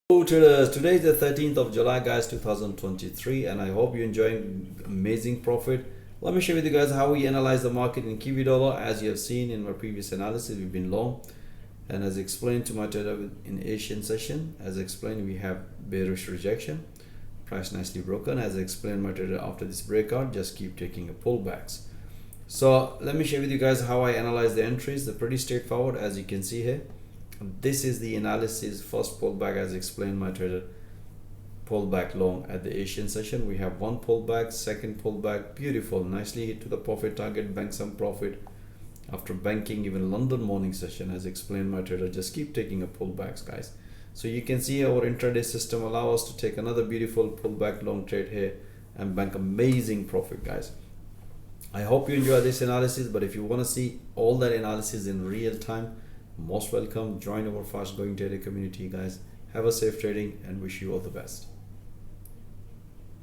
Hello traders, today is the 13th of July guys 2023 and I hope you're enjoying amazing profit. Let me share with you guys how we analyze the market in Kiwi dollar. As you have seen in my previous analysis, we've been long, and as explained to my trader in Asian session, as explained, we have bearish rejection, price nicely broken. As I explained my trader, after this breakout, just keep taking a pullbacks. So let me share with you guys how I analyze the entries. They're pretty straightforward, as you can see here. This is the analysis. First pullback, as explained my trader, pullback long at the Asian session. We have one pullback, second pullback, beautiful, nicely hit to the profit target, bank some profit after banking even London morning session. As explained my trader, just keep taking a pullbacks guys. So you can see our intraday system allow us to take another beautiful pullback long trade here and bank amazing profit guys. I hope you enjoy this analysis, but if you want to see all that analysis in real time, most welcome. Join our fast growing trader community guys. Have a safe trading and wish you all the best.